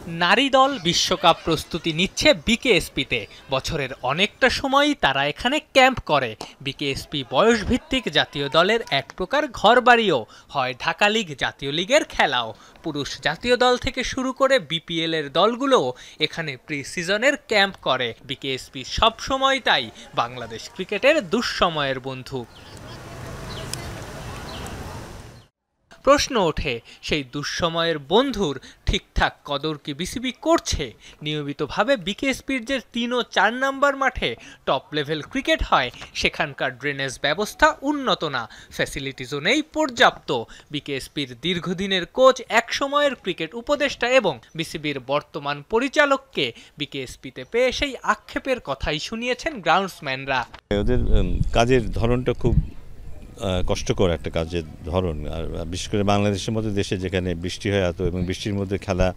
নারী দল বিশ্বকাপ প্রস্তুতি নিচ্ছে বিকেএসপিতে। বছরের অনেকটা সময়ই তারা এখানে ক্যাম্প করে। বিকেএসপি বয়সভিত্তিক জাতীয় দলের এক প্রকার ঘরবাড়িও, হয় ঢাকা লিগ, জাতীয় লিগের খেলাও। পুরুষ জাতীয় দল থেকে শুরু করে বিপিএল এর দলগুলোও এখানে প্রি সিজনের ক্যাম্প করে। বিকেএসপি সবসময় তাই বাংলাদেশ ক্রিকেটের দুঃসময়ের বন্ধু। প্রশ্ন ওঠে, সেই দুঃসময়ের বন্ধুর ঠিকঠাক কদর কি বিসিবি করছে? নিয়মিতভাবে বিকেএসপির যে ৩ ও ৪ নম্বর মাঠে টপ লেভেল ক্রিকেট হয়, সেখানকার ড্রেনেজ ব্যবস্থা উন্নত না, ফ্যাসিলিটিসও নেই পর্যাপ্ত। বিকেএসপির দীর্ঘদিনের কোচ, একসময়ের ক্রিকেট উপদেষ্টা এবং বিসিবির বর্তমান পরিচালককে বিকেএসপিতে পেয়ে সেই আক্ষেপের কথাই শুনিয়েছেন গ্রাউন্ডসম্যানরা। ওদের কাজের ধরনটা খুব কষ্টকর একটা কাজের ধরন, আর বিশেষ করে বাংলাদেশের মতো দেশে যেখানে বৃষ্টি হয় এত, এবং বৃষ্টির মধ্যে খেলা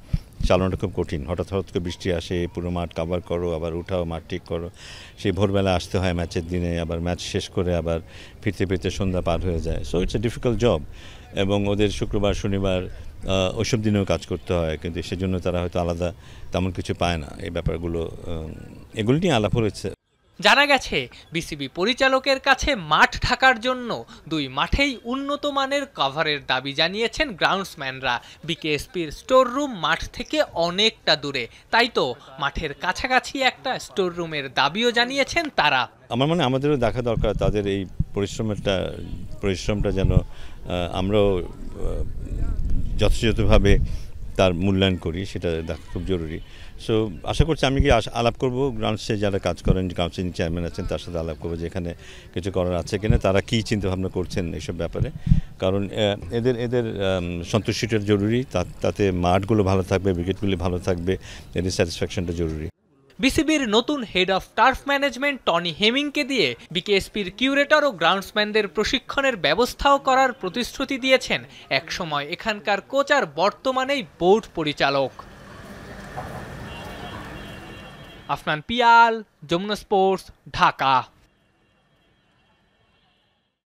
চালানোটা খুব কঠিন। হঠাৎ করে বৃষ্টি আসে, পুরো মাঠ কাভার করো, আবার উঠাও, মাঠ ঠিক করো, সেই ভোরবেলা আসতে হয় ম্যাচের দিনে, আবার ম্যাচ শেষ করে আবার ফিরতে ফিরতে সন্ধ্যা পার হয়ে যায়। So it's a difficult job, এবং ওদের শুক্রবার শনিবার ওইসব দিনেও কাজ করতে হয়, কিন্তু সেজন্য তারা হয়তো আলাদা তেমন কিছু পায় না। এই ব্যাপারগুলো এগুলো নিয়ে আলাপ হয়েছে। জানা গেছে, বিসিবি পরিচালকের কাছে মাঠ ঢাকার জন্য ২ মাঠেই উন্নত মানের কভারের দাবি জানিয়েছেন গ্রাউন্ডসম্যানরা। বিকেএসপির স্টোর রুম মাঠ থেকে অনেকটা দূরে, তাই তো মাঠের কাছাকাছি একটা স্টোর রুমের দাবিও জানিয়েছেন তারা। আমার মনে আমাদেরও দেখা দরকার তাদের এই পরিশ্রমটা যেন আমরাও যথাযথভাবে তার মূল্যায়ন করি, সেটা দেখা খুব জরুরি। সো আশা করছি, আমি কি আলাপ করবো গ্রাউন্ডসে যারা কাজ করেন, কাউন্সিল চেয়ারম্যান আছেন, তার সাথে আলাপ করবো যে এখানে কিছু করার আছে কিনা, তারা কী চিন্তাভাবনা করছেন এইসব ব্যাপারে। কারণ এদের সন্তুষ্টিটা জরুরি, তাতে মাঠগুলো ভালো থাকবে, উইকেটগুলি ভালো থাকবে, এদের স্যাটিসফ্যাকশনটা জরুরি। বিসিবির নতুন head of turf management Tony হেমিংকে দিয়ে বিকেএসপির কিউরেটর ও গ্রাউন্ডসম্যানদের প্রশিক্ষণের ব্যবস্থাও করার প্রতিশ্রুতি দিয়েছেন একসময় এখানকার কোচ আর বর্তমানেই বোর্ড পরিচালক। আফনান পিয়াল, যমুনা স্পোর্টস, ঢাকা।